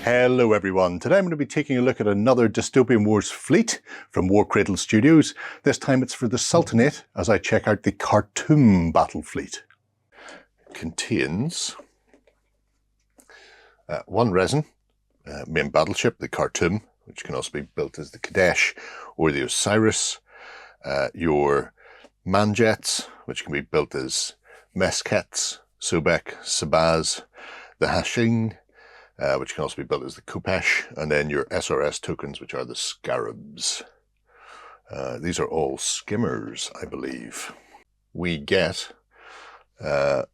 Hello everyone, today I'm going to be taking a look at another Dystopian Wars fleet from Warcradle Studios. This time it's for the Sultanate as I check out the Khartoum Battlefleet. It contains one Resin, main battleship, the Khartoum, which can also be built as the Kadesh or the Osiris, your Mandjets, which can be built as Mesektet, Sobek, Sabah, the Hashashin, which can also be built as the Kopesh, and then your SRS tokens, which are the Scarabs. These are all skimmers, I believe. We get a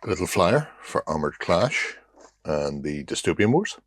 little flyer for Armoured Clash and the Dystopian Wars,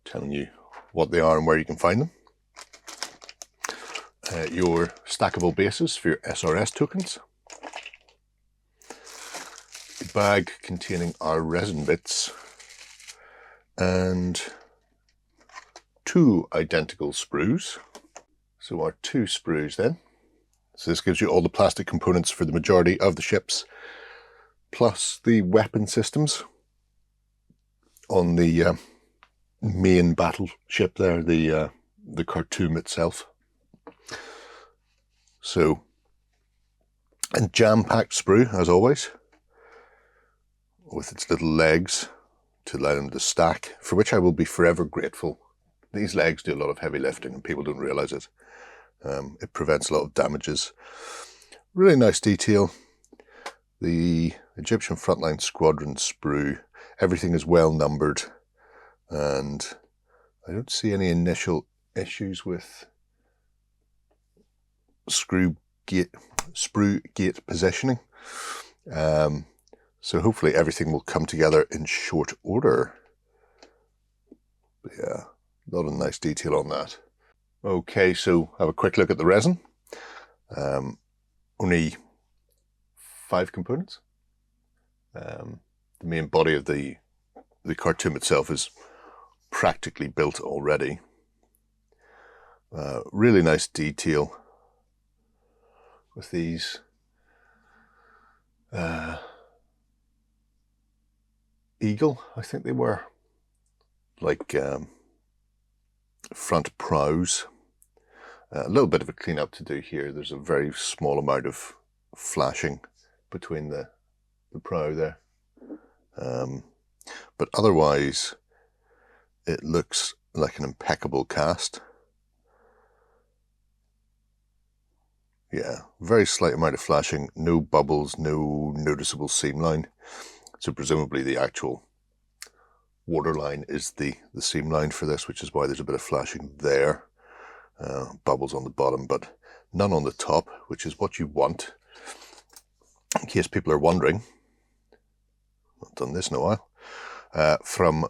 telling you what they are and where you can find them. Your stackable bases for your SRS tokens. A bag containing our resin bits and two identical sprues. So our two sprues then. So this gives you all the plastic components for the majority of the ships, plus the weapon systems on the main battleship there, the Khartoum itself. So, and jam-packed sprue as always, with its little legs to allow them to stack, for which I will be forever grateful. These legs do a lot of heavy lifting and people don't realise it. It prevents a lot of damages. Really nice detail. The Egyptian Frontline Squadron sprue, everything is well numbered, and I don't see any initial issues with sprue gate positioning. So hopefully everything will come together in short order. But yeah, a lot of nice detail on that. Okay, so have a quick look at the resin. Only 5 components. The main body of the Khartoum itself is practically built already. Really nice detail with these eagle, I think they were, like front prows. A little bit of a clean up to do here. There's a very small amount of flashing between the prow there. But otherwise, it looks like an impeccable cast. Yeah, very slight amount of flashing, no bubbles, no noticeable seam line. So presumably the actual waterline is the seam line for this, which is why there's a bit of flashing there. Bubbles on the bottom, but none on the top, which is what you want. In case people are wondering, I've done this in a while. From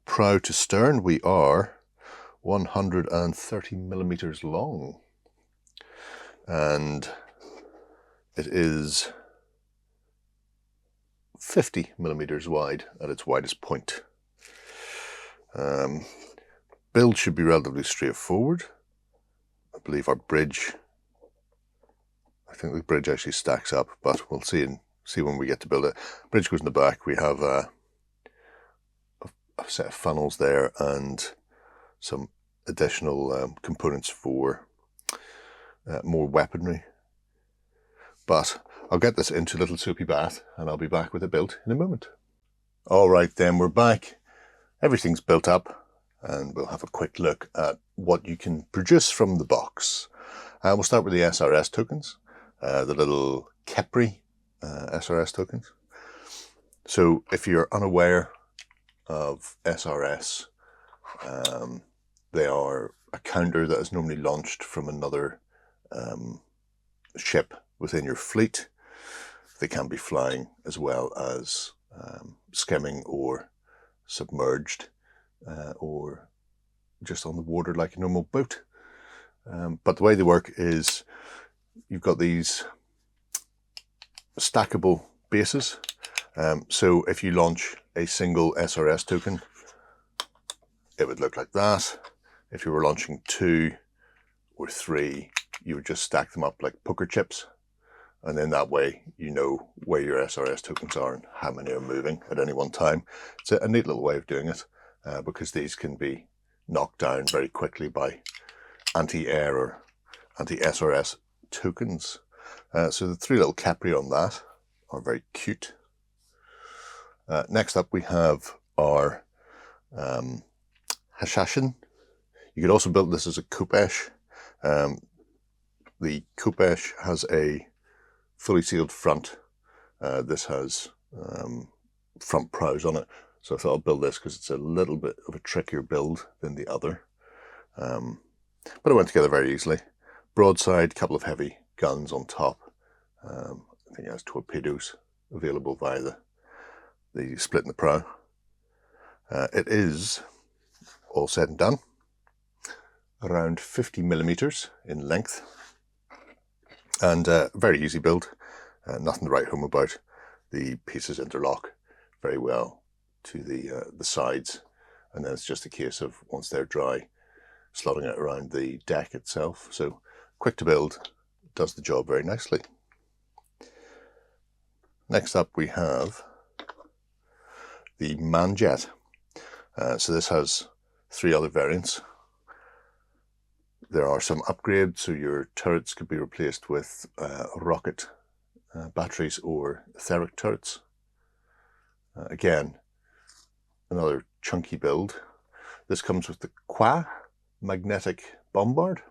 prow to stern, we are 130 millimeters long. And it is 50 millimeters wide at its widest point. Build should be relatively straightforward. I believe our bridge, I think the bridge actually stacks up, but we'll see when we get to build it. Bridge goes in the back. We have a set of funnels there and some additional components for more weaponry. But I'll get this into a little soapy bath and I'll be back with it built in a moment. All right then, we're back. Everything's built up and we'll have a quick look at what you can produce from the box. We'll start with the SRS tokens, the little Kepri SRS tokens. So if you're unaware of SRS, they are a counter that is normally launched from another ship within your fleet. They can be flying as well as skimming or submerged or just on the water like a normal boat. But the way they work is you've got these stackable bases. So if you launch a single SRS token, it would look like that. If you were launching 2 or 3, you would just stack them up like poker chips. and then that way you know where your SRS tokens are and how many are moving at any one time. It's a neat little way of doing it, because these can be knocked down very quickly by anti-air or anti-SRS tokens. So the three little Capri on that are very cute. Next up we have our Hashashin. You could also build this as a Kopesh. The Kopesh has a fully sealed front. This has front prows on it, so I thought I'll build this because it's a little bit of a trickier build than the other. But it went together very easily. Broadside, couple of heavy guns on top. I think it has torpedoes available via the split in the prow. It is, all said and done, around 50 millimeters in length, and very easy build. Nothing to write home about. The pieces interlock very well to the sides, and then it's just a case of, once they're dry, slotting it around the deck itself. So quick to build, does the job very nicely. Next up we have the Mandjet. So this has three other variants. There are some upgrades, so your turrets could be replaced with rocket batteries or etheric turrets. Again, another chunky build. This comes with the Qua magnetic bombard,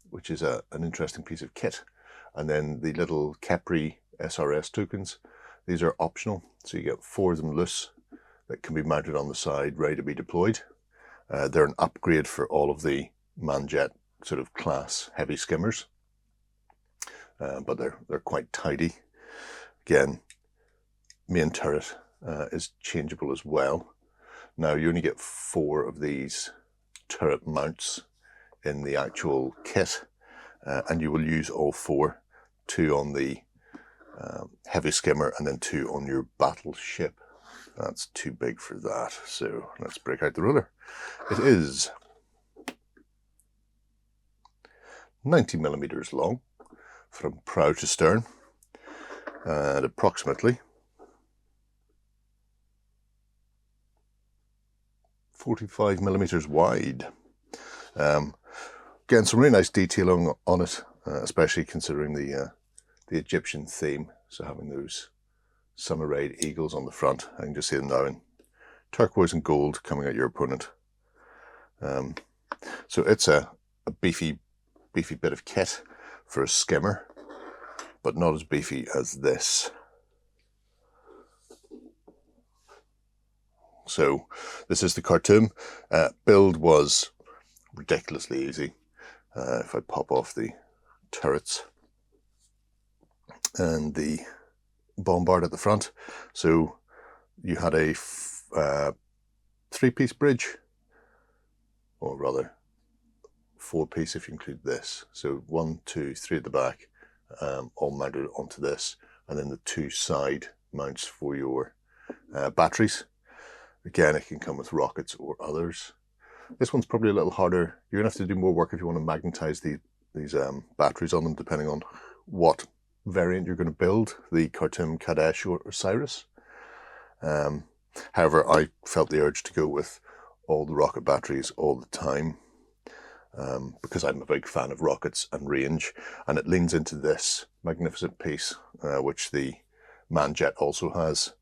which is an interesting piece of kit. And then the little Capri SRS tokens. These are optional, so you get 4 of them loose that can be mounted on the side, ready to be deployed. They're an upgrade for all of the Mandjet sort of class heavy skimmers, but they're quite tidy. Again, main turret is changeable as well. Now you only get 4 of these turret mounts in the actual kit, and you will use all 4, 2 on the heavy skimmer and then 2 on your battleship. That's too big for that, so let's break out the ruler. It is 90 millimeters long from prow to stern, and approximately 45 millimeters wide. Getting some really nice detailing on it, especially considering the Egyptian theme. So having those summer-rayed eagles on the front, I can just see them now in turquoise and gold coming at your opponent. So it's a beefy bit of kit for a skimmer, but not as beefy as this. So this is the Khartoum. Build was ridiculously easy. If I pop off the turrets and the bombard at the front, so you had a 3-piece bridge, or rather 4-piece if you include this. So 1, 2, 3 at the back, all mounted onto this, and then the 2 side mounts for your batteries. Again, it can come with rockets or others. This one's probably a little harder. You're gonna have to do more work if you want to magnetize these batteries on them, depending on what variant you're going to build, the Khartoum, Kadesh or Osiris. However, I felt the urge to go with all the rocket batteries all the time, because I'm a big fan of rockets and range, and it leans into this magnificent piece, which the Mandjet also has,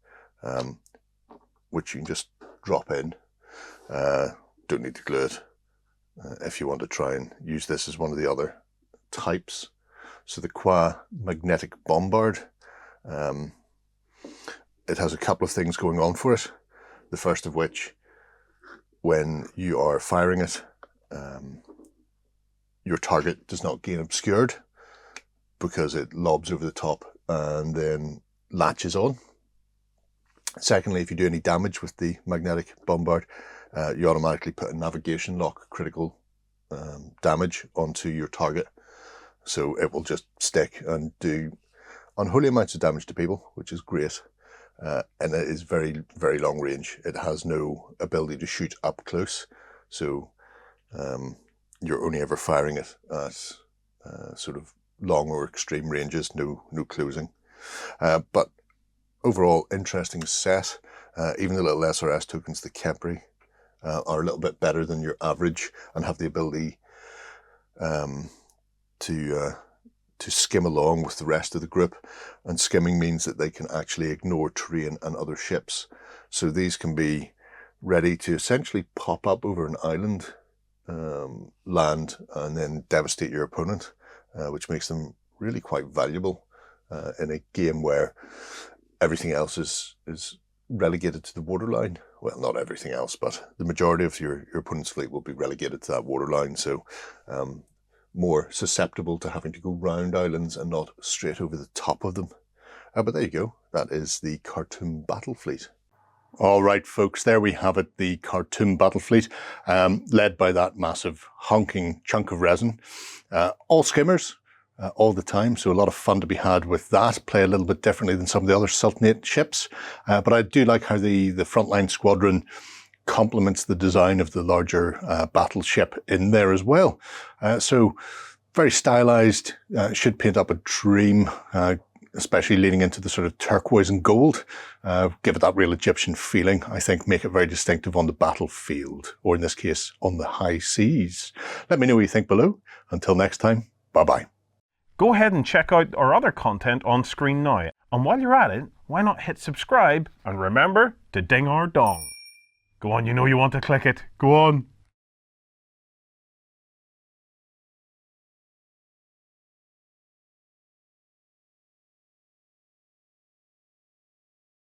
which you can just drop in. Don't need to glue it if you want to try and use this as one of the other types. So the Qua magnetic bombard, it has a couple of things going on for it. The first of which, when you are firing it, your target does not gain obscured because it lobs over the top and then latches on. Secondly, if you do any damage with the magnetic bombard, you automatically put a navigation lock critical damage onto your target. So it will just stick and do unholy amounts of damage to people, which is great. And it is very, very long range. It has no ability to shoot up close. So you're only ever firing it at sort of long or extreme ranges, no closing. But overall, interesting set. Even the little SRS tokens, the Kepri, are a little bit better than your average and have the ability to skim along with the rest of the group. And skimming means that they can actually ignore terrain and other ships. So these can be ready to essentially pop up over an island, land, and then devastate your opponent, which makes them really quite valuable in a game where everything else is relegated to the waterline. Well, not everything else, but the majority of your opponent's fleet will be relegated to that waterline. So more susceptible to having to go round islands and not straight over the top of them. But there you go. That is the Khartoum Battlefleet. All right, folks, there we have it, the Khartoum Battlefleet, led by that massive honking chunk of resin. All skimmers, all the time, so a lot of fun to be had with that. Play a little bit differently than some of the other Sultanate ships, but I do like how the frontline squadron complements the design of the larger battleship in there as well. So very stylized, should paint up a dream, especially leading into the sort of turquoise and gold. Give it that real Egyptian feeling, I think, make it very distinctive on the battlefield, or in this case, on the high seas. Let me know what you think below. Until next time, bye-bye. Go ahead and check out our other content on screen now. And while you're at it, why not hit subscribe and remember to ding our dong. Go on, you know you want to click it. Go on.